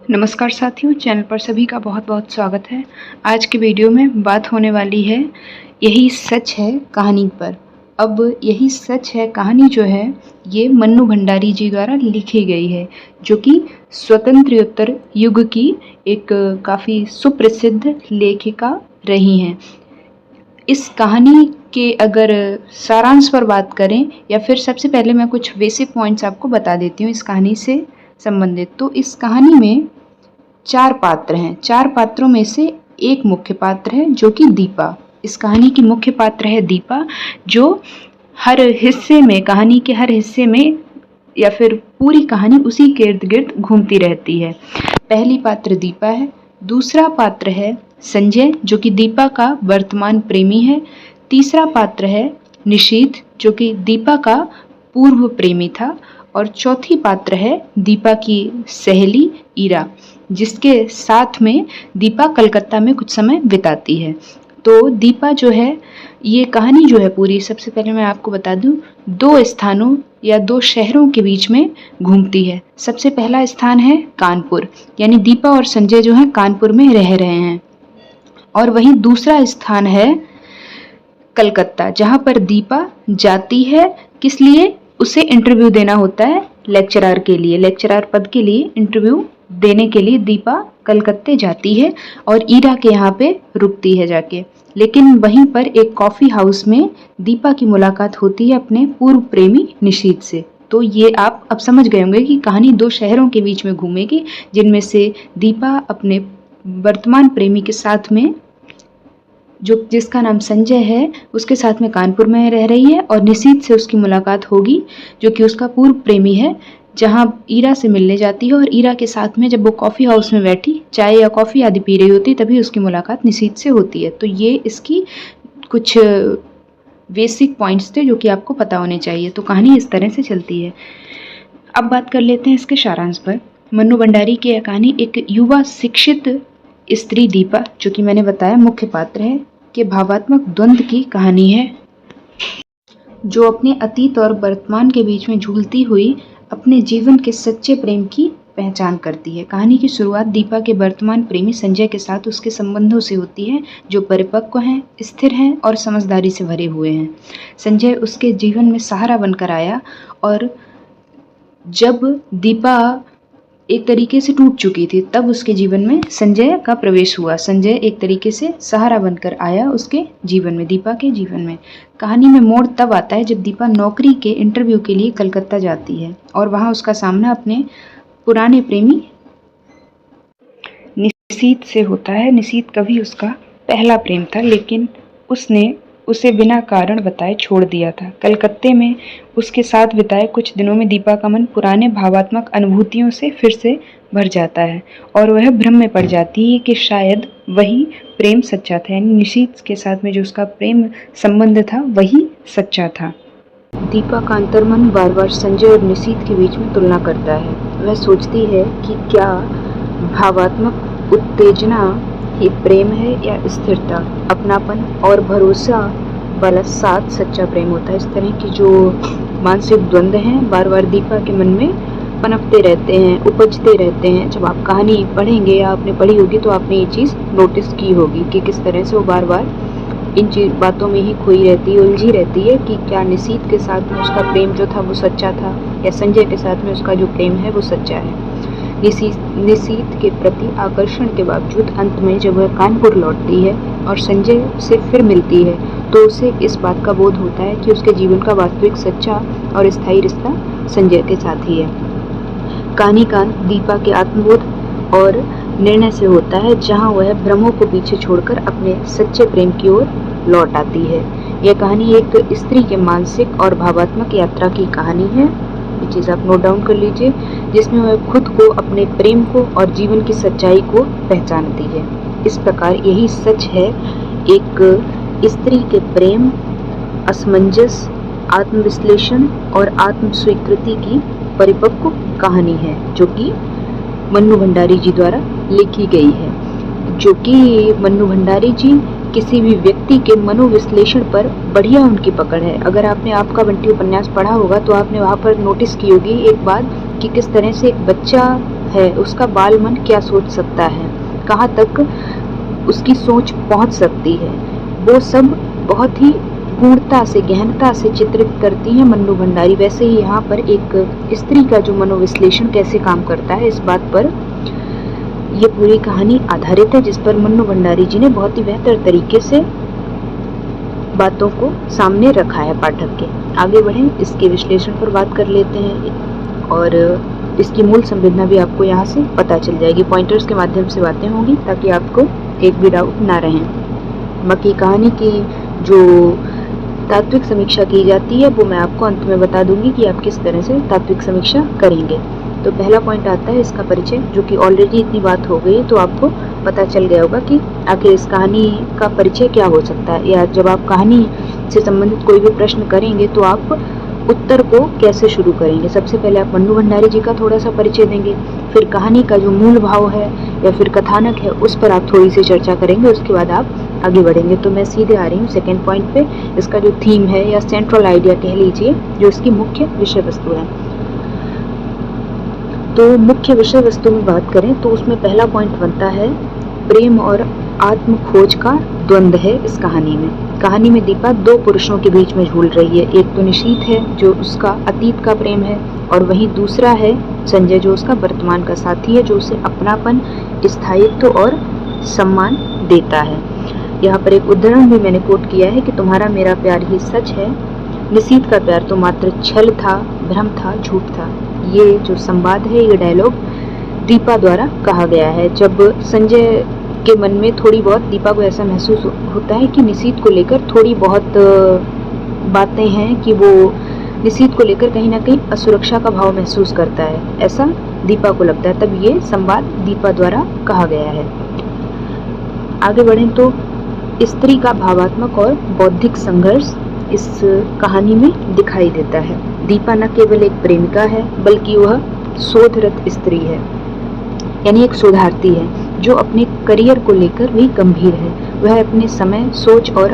नमस्कार साथियों, चैनल पर सभी का बहुत बहुत स्वागत है। आज की वीडियो में बात होने वाली है यही सच है कहानी पर। अब यही सच है कहानी जो है ये मन्नू भंडारी जी द्वारा लिखी गई है, जो कि स्वतंत्रोत्तर युग की एक काफ़ी सुप्रसिद्ध लेखिका रही हैं। इस कहानी के अगर सारांश पर बात करें या फिर सबसे पहले मैं कुछ बेसिक पॉइंट्स आपको बता देती हूँ इस कहानी से संबंधित। तो इस कहानी में 4 पात्र हैं। 4 पात्रों में से एक मुख्य पात्र है जो कि दीपा। इस कहानी की मुख्य पात्र है दीपा, जो हर हिस्से में, कहानी के हर हिस्से में या फिर पूरी कहानी उसी के इर्द गिर्द घूमती रहती है। पहली पात्र दीपा है। दूसरा पात्र है संजय, जो कि दीपा का वर्तमान प्रेमी है। तीसरा पात्र है निशीथ, जो कि दीपा का पूर्व प्रेमी था। और चौथी पात्र है दीपा की सहेली ईरा, जिसके साथ में दीपा कलकत्ता में कुछ समय बिताती है। तो दीपा जो है, ये कहानी जो है पूरी, सबसे पहले मैं आपको बता दूं, 2 स्थानों या 2 शहरों के बीच में घूमती है। सबसे पहला स्थान है कानपुर, यानी दीपा और संजय जो है कानपुर में रह रहे हैं। और वहीं दूसरा स्थान है कलकत्ता, जहाँ पर दीपा जाती है। किस लिए? उसे इंटरव्यू देना होता है लेक्चरर के लिए, लेक्चरर पद के लिए इंटरव्यू देने के लिए दीपा कलकत्ते जाती है और ईरा के यहाँ पे रुकती है जाके। लेकिन वहीं पर एक कॉफ़ी हाउस में दीपा की मुलाकात होती है अपने पूर्व प्रेमी निशीथ से। तो ये आप अब समझ गए होंगे कि कहानी 2 शहरों के बीच में घूमेगी, जिनमें से दीपा अपने वर्तमान प्रेमी के साथ में, जिसका नाम संजय है, उसके साथ में कानपुर में रह रही है, और निशीथ से उसकी मुलाकात होगी, जो कि उसका पूर्व प्रेमी है, जहां ईरा से मिलने जाती है। और ईरा के साथ में जब वो कॉफ़ी हाउस में बैठी चाय या कॉफ़ी आदि पी रही होती, तभी उसकी मुलाकात निशीथ से होती है। तो ये इसकी कुछ बेसिक पॉइंट्स थे जो कि आपको पता होने चाहिए। तो कहानी इस तरह से चलती है। अब बात कर लेते हैं इसके सारांश पर। मन्नू भंडारी की यह कहानी एक युवा शिक्षित स्त्री दीपा, जो कि मैंने बताया मुख्य पात्र है, के भावात्मक द्वंद्व की कहानी है, जो अपने अतीत और वर्तमान के बीच में झूलती हुई अपने जीवन के सच्चे प्रेम की पहचान करती है। कहानी की शुरुआत दीपा के वर्तमान प्रेमी संजय के साथ उसके संबंधों से होती है, जो परिपक्व हैं, स्थिर हैं और समझदारी से भरे हुए हैं। संजय उसके जीवन में सहारा बनकर आया, और जब दीपा एक तरीके से टूट चुकी थी, तब उसके जीवन में संजय का प्रवेश हुआ। संजय एक तरीके से सहारा बनकर आया उसके जीवन में, दीपा के जीवन में। कहानी में मोड़ तब आता है जब दीपा नौकरी के इंटरव्यू के लिए कलकत्ता जाती है, और वहां उसका सामना अपने पुराने प्रेमी निशीथ से होता है। निशीथ कभी उसका पहला प्रेम था, लेकिन उसने उसे बिना कारण बताए छोड़ दिया था। कलकत्ते में उसके साथ बिताए कुछ दिनों में दीपा का मन पुराने भावात्मक अनुभूतियों से फिर से भर जाता है, और वह भ्रम में पड़ जाती है कि शायद वही प्रेम सच्चा था, यानी निशीथ के साथ में जो उसका प्रेम संबंध था वही सच्चा था। दीपा का अंतर्मन बार बार संजय और निशीथ के बीच में तुलना करता है। वह सोचती है कि क्या भावात्मक उत्तेजना ही प्रेम है, या स्थिरता, अपनापन और भरोसा वाला साथ सच्चा प्रेम होता है। इस तरह की जो मानसिक द्वंद्व हैं बार बार दीपा के मन में पनपते रहते हैं, उपजते रहते हैं। जब आप कहानी पढ़ेंगे या आपने पढ़ी होगी तो आपने ये चीज़ नोटिस की होगी कि किस तरह से वो बार बार इन बातों में ही खोई रहती है, उलझी रहती है कि क्या निशीथ के साथ में उसका प्रेम जो था वो सच्चा था, या संजय के साथ में उसका जो प्रेम है वो सच्चा है। निशीथ के प्रति आकर्षण के बावजूद अंत में जब वह कानपुर लौटती है और संजय से फिर मिलती है, तो उसे इस बात का बोध होता है कि उसके जीवन का वास्तविक सच्चा और स्थायी रिश्ता संजय के साथ ही है। कहानी का अंत दीपा के आत्मबोध और निर्णय से होता है, जहां वह भ्रमों को पीछे छोड़कर अपने सच्चे प्रेम की ओर लौट आती है। यह कहानी एक स्त्री के मानसिक और भावात्मक यात्रा की कहानी है, ये चीज़ आप नोट डाउन कर लीजिए, जिसमें वह खुद को, अपने प्रेम को और जीवन की सच्चाई को पहचानती है। इस प्रकार यही सच है एक स्त्री के प्रेम, असमंजस, आत्मविश्लेषण और आत्मस्वीकृति की परिपक्व कहानी है, जो कि मन्नू भंडारी जी द्वारा लिखी गई है। जो कि मन्नू भंडारी जी किसी भी व्यक्ति के मनोविश्लेषण पर बढ़िया उनकी पकड़ है। अगर आपने आपका बंटी उपन्यास पढ़ा होगा तो आपने वहाँ पर नोटिस की होगी एक बात कि किस तरह से एक बच्चा है, उसका बाल मन क्या सोच सकता है, कहाँ तक उसकी सोच पहुंच सकती है, वो सब बहुत ही गूढ़ता से, गहनता से चित्रित करती हैं मन्नू भंडारी। वैसे ही यहाँ पर एक स्त्री का जो मनोविश्लेषण कैसे काम करता है, इस बात पर ये पूरी कहानी आधारित है, जिस पर मन्नू भंडारी जी ने बहुत ही बेहतर तरीके से बातों को सामने रखा है पाठक के। आगे बढ़ें, इसके विश्लेषण पर बात कर लेते हैं और इसकी मूल संवेदना भी आपको यहाँ से पता चल जाएगी। पॉइंटर्स के माध्यम से बातें होंगी ताकि आपको एक भी डाउट ना रहे। बाकी कहानी की जो तात्विक समीक्षा की जाती है वो मैं आपको अंत में बता दूंगी कि आप किस तरह से तात्विक समीक्षा करेंगे। तो पहला पॉइंट आता है इसका परिचय, जो कि ऑलरेडी इतनी बात हो गई तो आपको पता चल गया होगा कि आखिर इस कहानी का परिचय क्या हो सकता है, या जब आप कहानी से संबंधित कोई भी प्रश्न करेंगे तो आप उत्तर को कैसे शुरू करेंगे। सबसे पहले आप मन्नू भंडारी जी का थोड़ा सा परिचय देंगे, फिर कहानी का जो मूल भाव है या फिर कथानक है उस पर आप थोड़ी सी चर्चा करेंगे, उसके बाद आप आगे बढ़ेंगे। तो मैं सीधे आ रही हूँ सेकेंड पॉइंट पे। इसका जो थीम है या सेंट्रल आइडिया कह लीजिए, जो इसकी मुख्य विषय वस्तु है, तो मुख्य विषय वस्तु में बात करें तो उसमें पहला पॉइंट बनता है प्रेम और आत्म खोज का द्वंद्व है इस कहानी में। कहानी में दीपा दो पुरुषों के बीच में झूल रही है। एक तो निशीथ है जो उसका अतीत का प्रेम है, और वहीं दूसरा है संजय जो उसका वर्तमान का साथी है, जो उसे अपनापन, स्थायित्व और सम्मान देता है। यहाँ पर एक उदाहरण भी मैंने कोट किया है कि तुम्हारा मेरा प्यार ही सच है, निशीथ का प्यार तो मात्र छल था, भ्रम था, झूठ था। ये जो संवाद है, ये डायलॉग दीपा द्वारा कहा गया है। जब संजय के मन में थोड़ी बहुत, दीपा को ऐसा महसूस होता है कि निशीथ को लेकर थोड़ी बहुत बातें हैं, कि वो निशीथ को लेकर कहीं ना कहीं असुरक्षा का भाव महसूस करता है, ऐसा दीपा को लगता है। तब ये संवाद दीपा द्वारा कहा गया है। आगे बढ़ें तो स्त्री का भावात्मक और बौद्धिक संघर्ष इस कहानी में दिखाई देता है। दीपा न केवल एक प्रेमिका है बल्कि वह शोधरत स्त्री है, यानी एक शोधार्थी है जो अपने करियर को लेकर भी गंभीर है। वह अपने समय, सोच और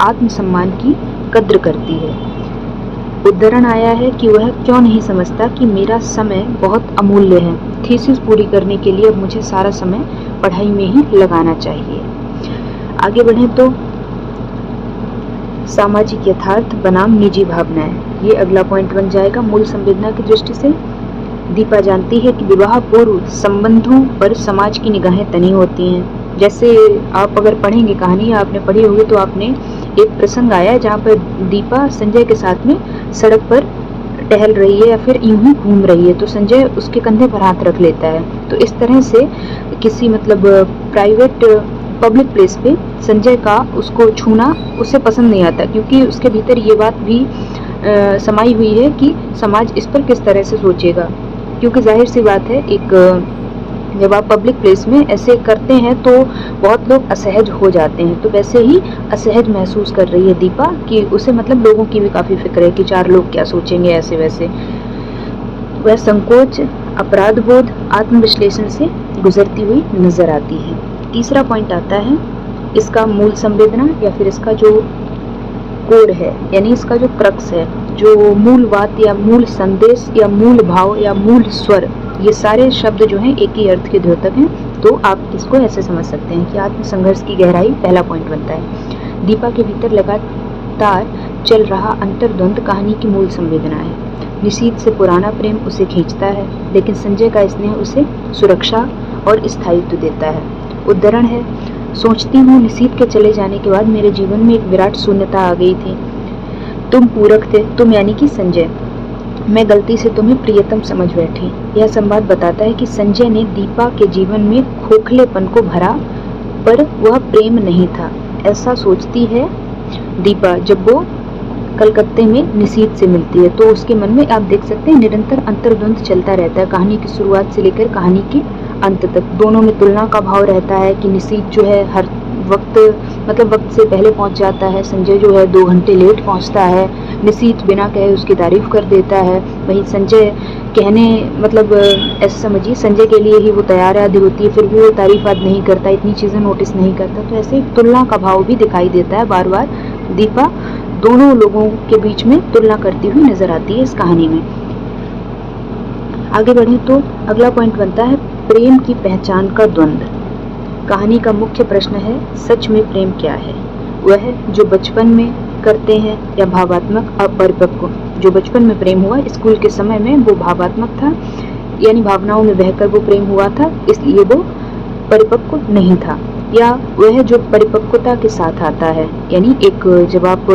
आत्मसम्मान की कद्र करती है। उदाहरण आया है कि वह क्यों नहीं समझता कि मेरा समय बहुत अमूल्य है, थीसिस पूरी करने के लिए अब मुझे सारा समय पढ़ाई में ही लगाना चाहिए। आगे बढ़ें तो सामाजिक यथार्थ बनाम निजी भावनाएं, ये अगला पॉइंट बन जाएगा। मूल संवेदना की दृष्टि से दीपा जानती है कि विवाह पूर्व संबंधों पर समाज की निगाहें तनी होती हैं। जैसे आप अगर पढ़ेंगे कहानी, आपने पढ़ी होगी तो आपने एक प्रसंग आया है जहाँ पर दीपा संजय के साथ में सड़क पर टहल रही है या फिर यूं ही घूम रही है, तो संजय उसके कंधे पर हाथ रख लेता है। तो इस तरह से किसी मतलब प्राइवेट पब्लिक प्लेस पे संजय का उसको छूना उसे पसंद नहीं आता, क्योंकि उसके भीतर ये बात भी समाई हुई है कि समाज इस पर किस तरह से सोचेगा। क्योंकि जाहिर सी बात है, एक जब आप पब्लिक प्लेस में ऐसे करते हैं तो बहुत लोग असहज हो जाते हैं। तो वैसे ही असहज महसूस कर रही है दीपा कि उसे मतलब लोगों की भी काफ़ी फिक्र है कि चार लोग क्या सोचेंगे ऐसे वैसे। वह संकोच, अपराध बोध, आत्मविश्लेषण से गुजरती हुई नजर आती है। तीसरा पॉइंट आता है इसका मूल संवेदना या फिर इसका जो कोर है, यानी इसका जो क्रक्स है, जो मूल बात या मूल संदेश या मूल भाव या मूल स्वर, ये सारे शब्द जो हैं एक ही अर्थ के द्योतक हैं। तो आप इसको ऐसे समझ सकते हैं कि आत्मसंघर्ष की गहराई पहला पॉइंट बनता है। दीपा के भीतर लगातार चल रहा अंतर्द्वंद कहानी की मूल संवेदना है। निशीथ से पुराना प्रेम उसे खींचता है, लेकिन संजय का स्नेह उसे सुरक्षा और स्थायित्व देता है। उदाहरण है, सोचती हूँ निशीथ के चले जाने के बाद मेरे जीवन में एक विराट शून्यता आ गई थी। तुम पूरक थे, तुम यानी कि संजय। मैं गलती से तुम्हें प्रियतम समझ बैठी। यह संवाद बताता है कि संजय ने दीपा के जीवन में खोखलेपन को भरा, पर वह प्रेम नहीं था, ऐसा सोचती है दीपा जब वो कलकत्ते में निशीथ से मिलती है। तो उसके मन में आप देख सकते हैं निरंतर अंतर्द्वंद चलता रहता है, कहानी की शुरुआत से लेकर कहानी के अंत तक। दोनों में तुलना का भाव रहता है कि निशीथ जो है हर वक्त मतलब वक्त से पहले पहुंच जाता है, संजय जो है 2 घंटे लेट पहुंचता है। निशीथ बिना कहे उसकी तारीफ कर देता है, वहीं संजय कहने मतलब ऐसा समझिए संजय के लिए ही वो तैयार आदि होती है, फिर भी वो तारीफ आदि नहीं करता, इतनी चीज़ें नोटिस नहीं करता। तो ऐसे तुलना का भाव भी दिखाई देता है। बार बार दीपा दोनों लोगों के बीच में तुलना करती हुई नजर आती है इस कहानी में। आगे बढ़ें तो अगला पॉइंट बनता है प्रेम की पहचान का द्वंद्व। कहानी का मुख्य प्रश्न है सच में प्रेम क्या है? वह जो बचपन में करते हैं या भावात्मक अपरिपक्व? जो बचपन में प्रेम हुआ स्कूल के समय में वो भावात्मक था, यानी भावनाओं में बहकर वो प्रेम हुआ था, इसलिए वो परिपक्व नहीं था। या वह जो परिपक्वता के साथ आता है, यानी एक जब आप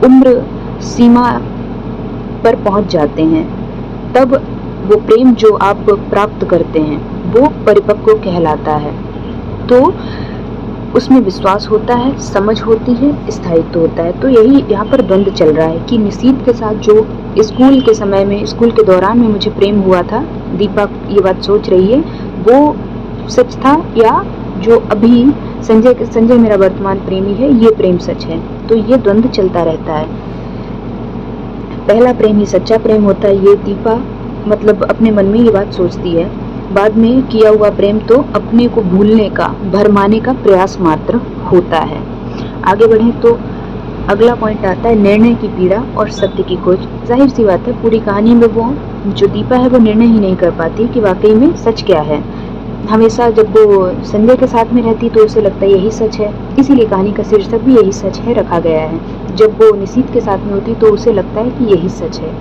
उम्र सीमा पर पहुंच जाते हैं तब वो प्रेम जो आप प्राप्त करते हैं वो परिपक्व कहलाता है। तो उसमें विश्वास होता है, समझ होती है, स्थायित्व होता है। तो यही यहाँ पर द्वंद्व चल रहा है कि निशीथ के साथ जो स्कूल के समय में, स्कूल के दौरान में मुझे प्रेम हुआ था, दीपा ये बात सोच रही है, वो सच था या जो अभी संजय मेरा वर्तमान प्रेमी है ये प्रेम सच है। तो ये द्वंद्व चलता रहता है। पहला प्रेम ही सच्चा प्रेम होता है, ये दीपा मतलब अपने मन में ये बात सोचती है। बाद में किया हुआ प्रेम तो अपने को भूलने का, भरमाने का प्रयास मात्र होता है। आगे बढ़ें तो अगला पॉइंट आता है निर्णय की पीड़ा और सत्य की खोज। जाहिर सी बात है पूरी कहानी में वो जो दीपा है वो निर्णय ही नहीं कर पाती कि वाकई में सच क्या है। हमेशा जब वो संजय के साथ में रहती तो उसे लगता है यही सच है, इसीलिए कहानी का शीर्षक भी यही सच है रखा गया है। जब वो निशीथ के साथ में होती तो उसे लगता है कि यही सच है।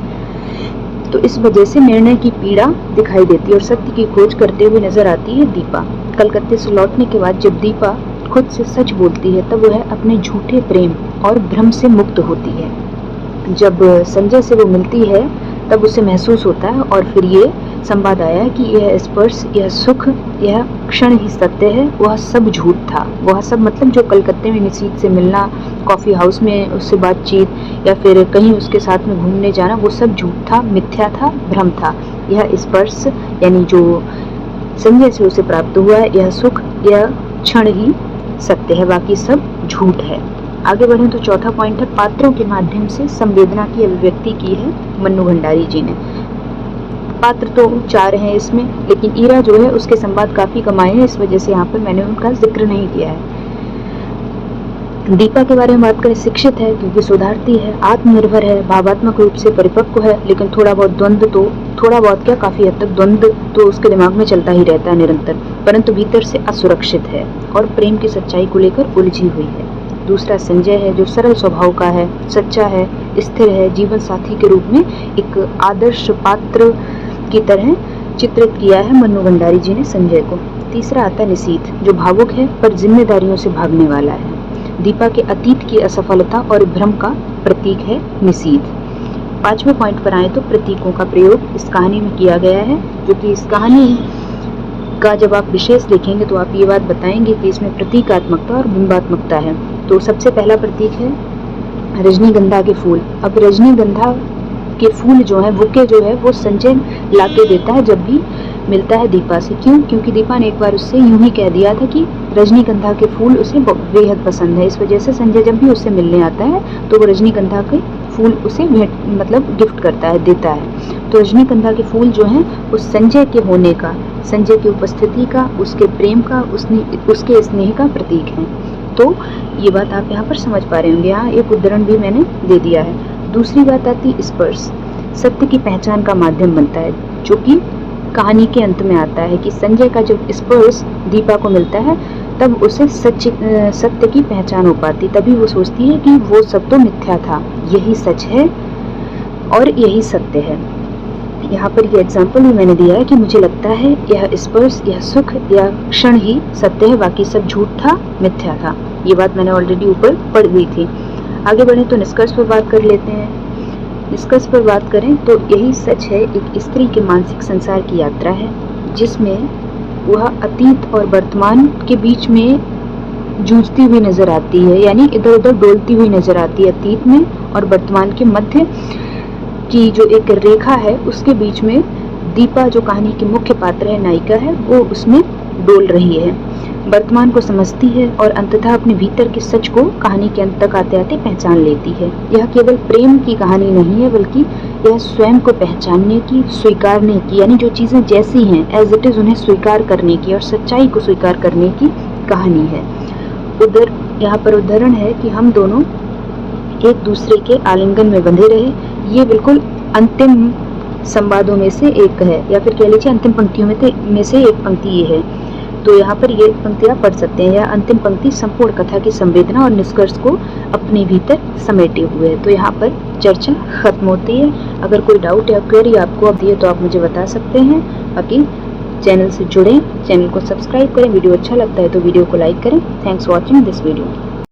तो इस वजह से निर्णय की पीड़ा दिखाई देती है और सत्य की खोज करते हुए नजर आती है दीपा। कलकत्ते से लौटने के बाद जब दीपा खुद से सच बोलती है तब वह अपने झूठे प्रेम और भ्रम से मुक्त होती है। जब संजय से वो मिलती है तब उसे महसूस होता है और फिर ये संवाद आया कि यह स्पर्श, यह सुख, यह क्षण ही सत्य है, वह सब झूठ था। वह सब मतलब जो कलकत्ते में निशीथ से मिलना, कॉफी हाउस में उससे बातचीत या फिर कहीं उसके साथ में घूमने जाना, वो सब झूठ था, मिथ्या था, भ्रम था। यह स्पर्श यानी जो संजय से उसे प्राप्त हुआ है, यह सुख, यह क्षण ही सत्य है, बाकी सब झूठ है। आगे बढ़ें तो चौथा पॉइंट है पात्रों के माध्यम से संवेदना की अभिव्यक्ति की है मन्नू भंडारी जी ने। पात्र तो 4 हैं इसमें, लेकिन ईरा जो है उसके संवाद काफी कमाए हैं, इस वजह से यहाँ पर मैंने उनका जिक्र नहीं किया है। दीपा के बारे में बात करें, शिक्षित है क्योंकि सुधारती है, आत्मनिर्भर है, भावात्मक रूप से परिपक्व है, लेकिन थोड़ा बहुत द्वंद्व तो, थोड़ा बहुत क्या काफी हद तक द्वंद्व तो उसके दिमाग में चलता ही रहता है निरंतर, परंतु भीतर से असुरक्षित है और प्रेम की सच्चाई को लेकर उलझी हुई है। दूसरा संजय है जो सरल स्वभाव का है, सच्चा है, स्थिर है, जीवन साथी के रूप में एक आदर्श पात्र की तरह चित्रित किया है मन्नू भंडारी जी ने संजय को। तीसरा आता है निशीथ जो भावुक है पर जिम्मेदारियों से भागने वाला है। दीपा के अतीत की असफलता और भ्रम का प्रतीक है निशीथ। 5वें पॉइंट पर आए तो प्रतीकों का प्रयोग इस कहानी में किया गया है, जो कि इस कहानी का जब आप विशेष देखेंगे तो आप ये बात बताएंगे कि इसमें प्रतीकात्मकता और बिंबात्मकता है। तो सबसे पहला प्रतीक है रजनीगंधा के फूल। अब रजनीगंधा के फूल जो है, बुके जो है, वो संजय लाके देता है जब भी मिलता है दीपा से। क्यों? क्योंकि दीपा ने एक बार उससे यूं ही कह दिया था कि रजनीगंधा के फूल उसे बेहद पसंद है। इस वजह से संजय जब भी उससे मिलने आता है तो वो रजनीगंधा के फूल उसे मतलब गिफ्ट करता है, देता है। तो रजनीगंधा के फूल जो हैं वो संजय के होने का, संजय की उपस्थिति का, उसके प्रेम का, उसके स्नेह का प्रतीक है। तो ये बात आप यहाँ पर समझ पा रहे होंगे। यहाँ एक उदाहरण भी मैंने दे दिया है। दूसरी बात आती है स्पर्श, सत्य की पहचान का माध्यम बनता है, जो कि कहानी के अंत में आता है कि संजय का जब स्पर्श दीपा को मिलता है तब उसे सत्य की पहचान हो पाती, तभी वो सोचती है कि वो सब तो मिथ्या था, यही सच है और यही सत्य है। यहाँ पर ये एग्जाम्पल भी मैंने दिया है कि मुझे लगता है यह स्पर्श, यह सुख, यह क्षण ही सत्य है, बाकी सब झूठ था, मिथ्या था। ये बात मैंने ऑलरेडी ऊपर पढ़ ली थी। आगे बढ़े तो निष्कर्ष पर बात कर लेते हैं। निष्कर्ष पर बात करें तो यही सच है, एक स्त्री के मानसिक संसार की यात्रा है जिसमें वह अतीत और वर्तमान के बीच में जूझती हुई नजर आती है, यानी इधर उधर डोलती हुई नजर आती है। अतीत में और वर्तमान के मध्य की जो एक रेखा है उसके बीच में दीपा जो कहानी की मुख्य पात्र है, नायिका है, वो उसमें डोल रही है, वर्तमान को समझती है और अंततः अपने भीतर के सच को कहानी के अंत तक आते आते पहचान लेती है। यह केवल प्रेम की कहानी नहीं है, बल्कि यह स्वयं को पहचानने की, स्वीकारने की, यानी जो चीजें जैसी हैं एज इट इज उन्हें स्वीकार करने की और सच्चाई को स्वीकार करने की कहानी है। यहाँ पर उदाहरण है कि हम दोनों एक दूसरे के आलिंगन में बंधे रहे, ये बिल्कुल अंतिम संवादों में से एक है, या फिर कह लीजिए अंतिम पंक्तियों में से एक पंक्ति ये है। तो यहाँ पर ये पंक्ति आप पढ़ सकते हैं। यह अंतिम पंक्ति संपूर्ण कथा की संवेदना और निष्कर्ष को अपने भीतर समेटे हुए है। तो यहाँ पर चर्चा खत्म होती है। अगर कोई डाउट या क्वेरी आपको अब है तो आप मुझे बता सकते हैं। बाकी चैनल से जुड़ें, चैनल को सब्सक्राइब करें। वीडियो अच्छा लगता है तो वीडियो को लाइक करें। Thanks for watching this video.